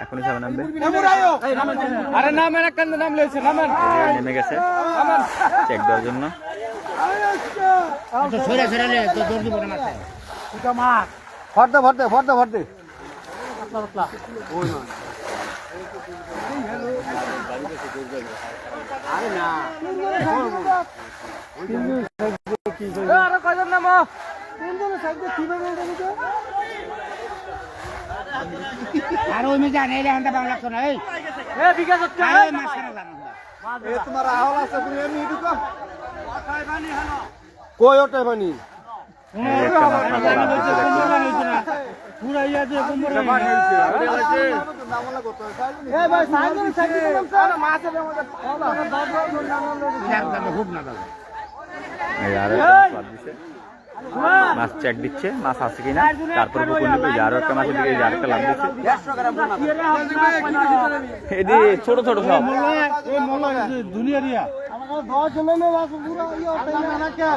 এখনই সবাই নামবে। আরে নামেন, একখান নাম লইছে, নামেন। নেমে গেছে চেক দেওয়ার জন্য। ভরতে ভরতে ভরতে ভরতে আরে না আরো কয়জন নামো আর ওই মেয়ে জানে রে হান্ডা বাংলা কোন এই এ বিকাশ হচ্ছে আরে মাছখানা জানো এ তোমার আহল আছে তুমি এমনি ঢুকো ওটাই বানি হলো কই ওটাই বানি এই একটা মাছ মাথা লাফ দিচ্ছে দেখুন। পুরা ইয়া দিয়ে কুমড়া বানি হইছে ওটা হইছে এ ভাই সাইকেল সাইকেল আরে মাছের মধ্যে খুব না দাও এই আরো একটা মাছ লাফ দিচ্ছে, মাছ চেক দিচ্ছে মাছ আছে কিনা, তারপর পুকুর নেবে। আরো একটা মাছের দিকে আরেকটা লাফ দিচ্ছে। 100 গ্রাম এদি ছোট ছোট সব এই মোলা দুনিয়া রিয়া আমাকে 10 জন নে মাছ পুরো ইয়া তাই না কে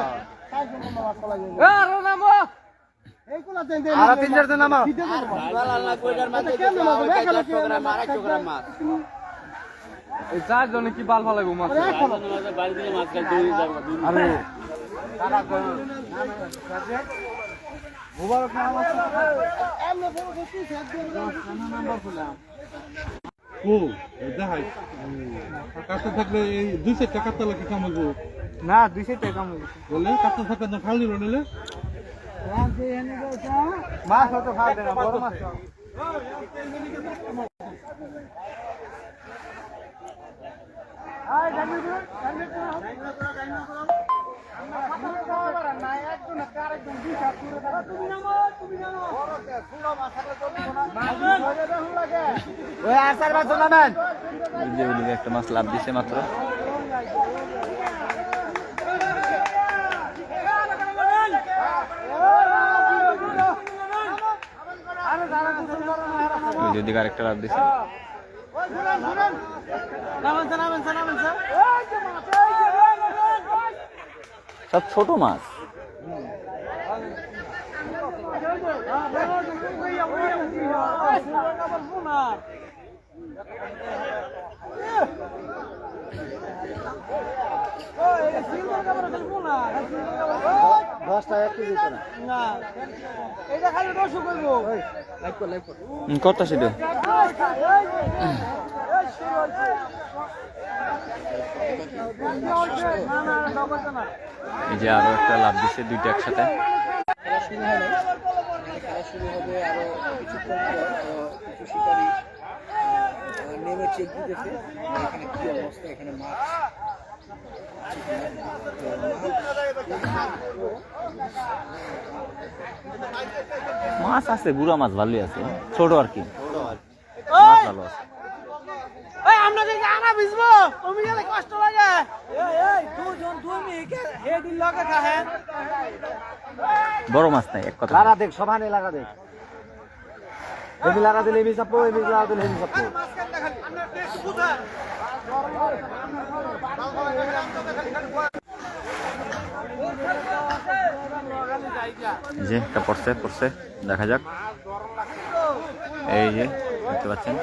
4 জন মাছ চলা যায় এ আরো নামো এইগুলা দেন দেন আর 3 জন নামো বালা না কইটার মাঝে 100 গ্রাম 200 গ্রাম মাছ এই 4 জনে কি বাল ফালাইবো মাছ বাড়ি দিলে মাছ খাই দুই আরে সারা কই মুবারক নাম আছে এমনে বড় বেশি সেট দেন নাম্বার ফুলাম ও দেখাই কাছে থাকলে এই 200 টাকা তো লাগে কামাবো না 200 টাকা কম বলে কাছে থাকলে না খালি রনেলে মাছ হতো খাওয়া দেনা বড় মাছ আয় জানি এই যে ওইদিকে একটা মাছ লাফ দিচ্ছে মাত্র। ওই যে ওইদিকে আরেকটা লাফ দিচ্ছে। সব ছোট মাছ। কত সেটা এই যে আরো একটা লাভ দিচ্ছে, দুইটা একসাথে। খেলা শুরু হয় নাই, খেলা শুরু হবে আরো কিছুক্ষণ পর। কিছু শিকারী নেমে চেক দিতেছে এখানে কি অবস্থা, এখানে মাছ মাছ আছে, বুড়া মাছ ভালোই আছে, ছোট আর কি মাছ ভালো আছে। আমরা কি গানা ভিজবো তুমি গেলে কষ্ট লাগে এই দুজন তুমি হে দিন লগে খাহে বড় মাছ নাই এক কথা। লাগা দেখ সমানে লাগা দেখ এমি লাগা দিলে এমি চাপো এমি লাগা দিলে এমি চাপো আমরা টেস্ট বুঝা যে একটা পড়ছে পড়ছে, দেখা যাক। এই যে দেখতে পাচ্ছেন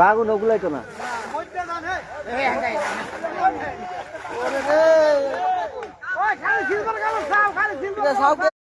বাগুন ওগুলাই তো না